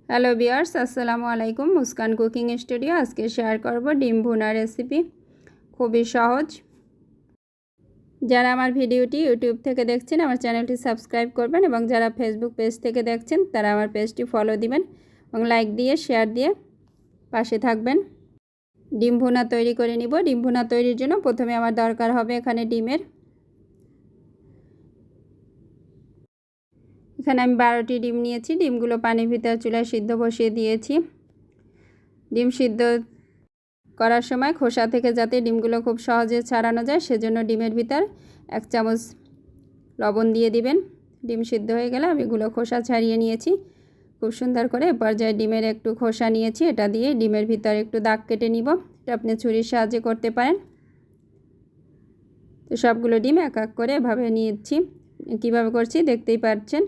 Hello viewers, আসসালামু আলাইকুম। Muskan cooking studio. আজকে শেয়ার করব ডিম ভুনা রেসিপি। খুবই সহজ। যারা আমার ভিডিওটি ইউটিউব থেকে দেখছেন আমার চ্যানেলটি সাবস্ক্রাইব করবেন, এবং যারা ফেসবুক পেজ থেকে দেখছেন তারা আমার পেজটি ফলো দিবেন এবং লাইক দিয়ে শেয়ার দিয়ে পাশে থাকবেন। ডিম ভুনা তৈরি করে নিব। ডিম ভুনা তৈরির জন্য প্রথমে আমার দরকার হবে এখানে ডিমের। এখানে আমি 12টি ডিম নিয়েছি। ডিমগুলো পানির ভিতরে চুলায় সিদ্ধ বসিয়ে দিয়েছি। ডিম সিদ্ধ করার সময় খোসা থেকে যাতে ডিমগুলো খুব সহজে ছাড়ানো যায় সেজন্য ডিমের ভিতর 1 চামচ লবণ দিয়ে দিবেন। ডিম সিদ্ধ হয়ে গেলে আমি এগুলো খোসা ছাড়িয়ে নিয়েছি খুব সুন্দর করে। পর্যায়ে ডিমের একটু খোসা নিয়েছি, এটা দিয়ে ডিমের ভিতর একটু দাগ কেটে নিব। এটা আপনি ছুরির সাহায্যে করতে পারেন। তো সবগুলো ডিম এক এক করে এভাবে নিয়েছি। কিভাবে করছি দেখতেই পাচ্ছেন।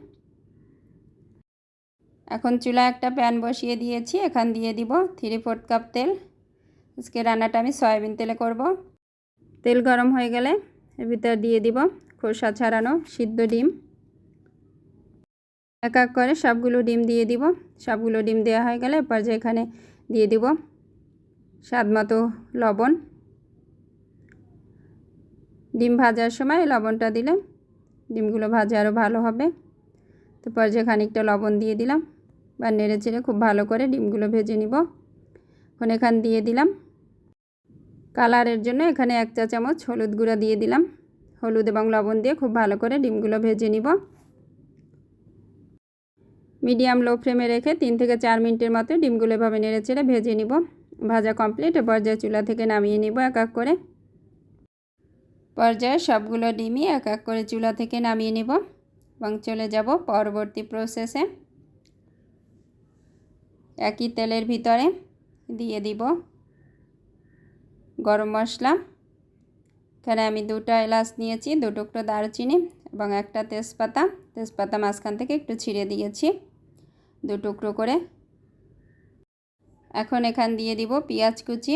এখন চুলায় একটা প্যান বসিয়ে দিয়েছি। এখান দিয়ে দিব 3/4 কাপ তেল। আজকে রান্নাটা আমি সয়াবিন তেলে করব। তেল গরম হয়ে গেলে এর ভিতর দিয়ে দিব খোসা ছাড়ানো সিদ্ধ ডিম। এক এক করে সবগুলো ডিম দিয়ে দিব। সবগুলো ডিম দেওয়া হয়ে গেলে পর্যায়ে এখানে দিয়ে দিব স্বাদমতো লবণ। ডিম ভাজার সময় লবণটা দিলে ডিমগুলো ভাজা আরও ভালো হবে। তো পর্যায়ে খানিকটা লবণ দিয়ে দিলাম, বা নেড়ে চেড়ে খুব ভালো করে ডিমগুলো ভেজে নিব। এখন এখানে দিয়ে দিলাম কালারের জন্য এখানে 1 চা চামচ হলুদ গুঁড়া দিয়ে দিলাম। হলুদ এবং লবণ দিয়ে খুব ভালো করে ডিমগুলো ভেজে নিব। মিডিয়াম লো ফ্লেমে রেখে 3 থেকে 4 মিনিটের মতো ডিমগুলো এভাবে নেড়ে চেড়ে ভেজে নিব। ভাজা কমপ্লিট। পর্যায়ে চুলা থেকে নামিয়ে নিব এক এক করে। পর্যায়ে সবগুলো ডিমই এক এক করে চুলা থেকে নামিয়ে নিব এবং চলে যাব পরবর্তী প্রসেসে। একই তেলের ভিতরে দিয়ে দিব গরম মশলা। এখানে আমি 2টা এলাচ নিয়েছি, 2 টুকরো দারুচিনি এবং একটা তেজপাতা। তেজপাতা মাঝখান থেকে একটু ছিঁড়ে দিয়েছি 2 টুকরো করে। এখন এখান দিয়ে দিব পেঁয়াজ কুচি।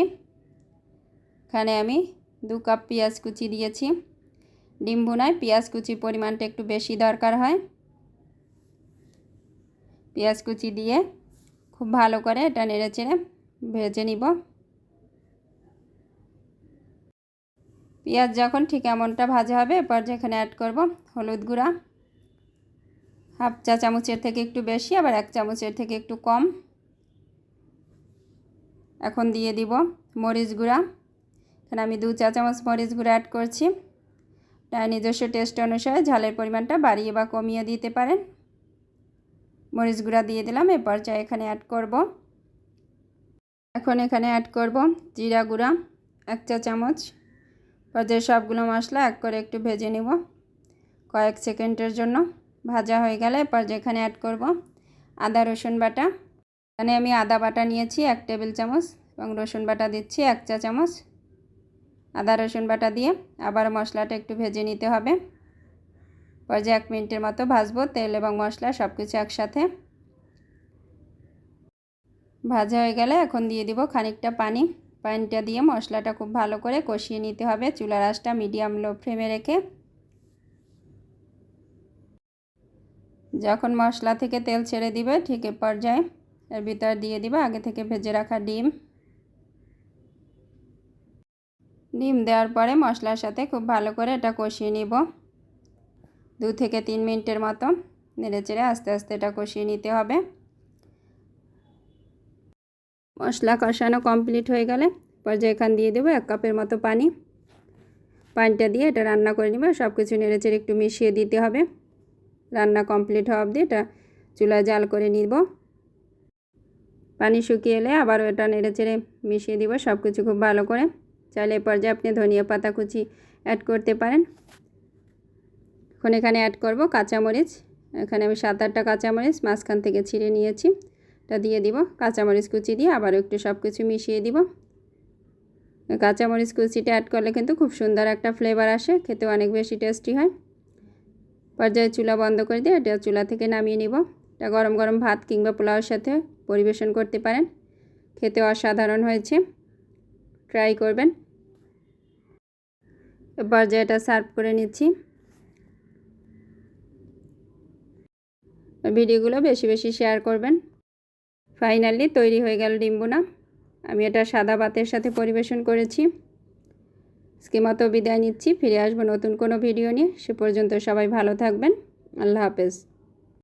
এখানে আমি 2 কাপ পেঁয়াজ কুচি দিয়েছি। ডিম ভুনায় পেঁয়াজ কুচির পরিমাণটা একটু বেশি দরকার হয়। পেঁয়াজ কুচি দিয়ে খুব ভালো করে এটা নেড়ে চেড়ে ভেজে নিব। পেঁয়াজ যখন ঠিক এমনটা ভাজা হবে এরপর যেখানে অ্যাড করব হলুদ গুঁড়া 1/2 চা চামচের থেকে একটু বেশি, আবার 1 চামচের থেকে একটু কম। এখন দিয়ে দিব মরিচ গুঁড়া। এখানে আমি 2 চা চামচ মরিচ গুঁড়া অ্যাড করছি। তার নিজস্ব টেস্ট অনুসারে ঝালের পরিমাণটা বাড়িয়ে বা কমিয়ে দিতে পারেন। মরিচ গুঁড়া দিয়ে দিলাম। এই পর্যায়ে এখানে অ্যাড করব জিরা গুঁড়া 1 চা চামচ। পর্যায়ে সবগুলো মশলা এক করে একটু ভেজে নেব কয়েক সেকেন্ডের জন্য। ভাজা হয়ে গেলে পর্যায়ে এখানে অ্যাড করব আদা রসুন বাটা। এখানে আমি আদা বাটা নিয়েছি 1 টেবিল চামচ এবং রসুন বাটা দিচ্ছি 1 চা চামচ। আদা রসুন বাটা দিয়ে আবার মশলাটা একটু ভেজে নিতে হবে। পর্যায়ে 1 মিনিটের মতো ভাজবো তেল এবং মশলা সব কিছু একসাথে। ভাজা হয়ে গেলে এখন দিয়ে দিব খানিকটা পানি। পানিটা দিয়ে মশলাটা খুব ভালো করে কষিয়ে নিতে হবে চুলার আঁচটা মিডিয়াম লো ফ্লেমে রেখে। যখন মশলা থেকে তেল ছেড়ে দিবে ঠিক এই পর্যায়ে এর ভিতর দিয়ে দিবে আগে থেকে ভেজে রাখা ডিম। ডিম দেওয়ার পরে মশলার সাথে খুব ভালো করে এটা কষিয়ে নিব 2 থেকে 3 মিনিটের মতো। নেড়ে চেড়ে আস্তে আস্তে এটা কষিয়ে নিতে হবে। মশলা কষানো কমপ্লিট হয়ে গেলে পর্যায়ে এখান দিয়ে দেবো 1 কাপের মতো পানি। পানিটা দিয়ে এটা রান্না করে নেবে। সব কিছু নেড়ে চেড়ে একটু মিশিয়ে দিতে হবে। রান্না কমপ্লিট হওয়া অবধি এটা চুলায় জাল করে নিব। পানি শুকিয়ে এলে আবারও এটা নেড়ে চেড়ে মিশিয়ে দিব সব কিছু খুব ভালো করে। চাইলে এই পর্যায়ে আপনি ধনিয়া পাতা কুচি অ্যাড করতে পারেন। এখন এখানে অ্যাড করব কাঁচামরিচ। এখানে আমি 7-8টা কাঁচামরিচ মাঝখান থেকে ছিঁড়ে নিয়েছি, এটা দিয়ে দিব। কাঁচামরিচ কুচি দিয়ে আবারও একটু সব কিছু মিশিয়ে দিব। কাঁচামরিচ কুচিটা অ্যাড করলে কিন্তু খুব সুন্দর একটা ফ্লেভার আসে, খেতে অনেক বেশি টেস্টি হয়। পর্যায়ে চুলা বন্ধ করে দিয়ে এটা চুলা থেকে নামিয়ে নিব। এটা গরম গরম ভাত কিংবা পোলাওর সাথে পরিবেশন করতে পারেন। খেতে অসাধারণ হয়েছে, ট্রাই করবেন। পর্যায়ে এটা সার্ভ করে নিচ্ছি। ভিডিওগুলো বেশি বেশি শেয়ার করবেন। ফাইনালি তৈরি হয়ে গেল ডিম বোনা। আমি এটা সাদা ভাতের সাথে পরিবেশন করেছি। আজকের মতো বিদায় নিচ্ছি, ফিরে আসবো নতুন কোনো ভিডিও নিয়ে। সে পর্যন্ত সবাই ভালো থাকবেন। আল্লাহ হাফেজ।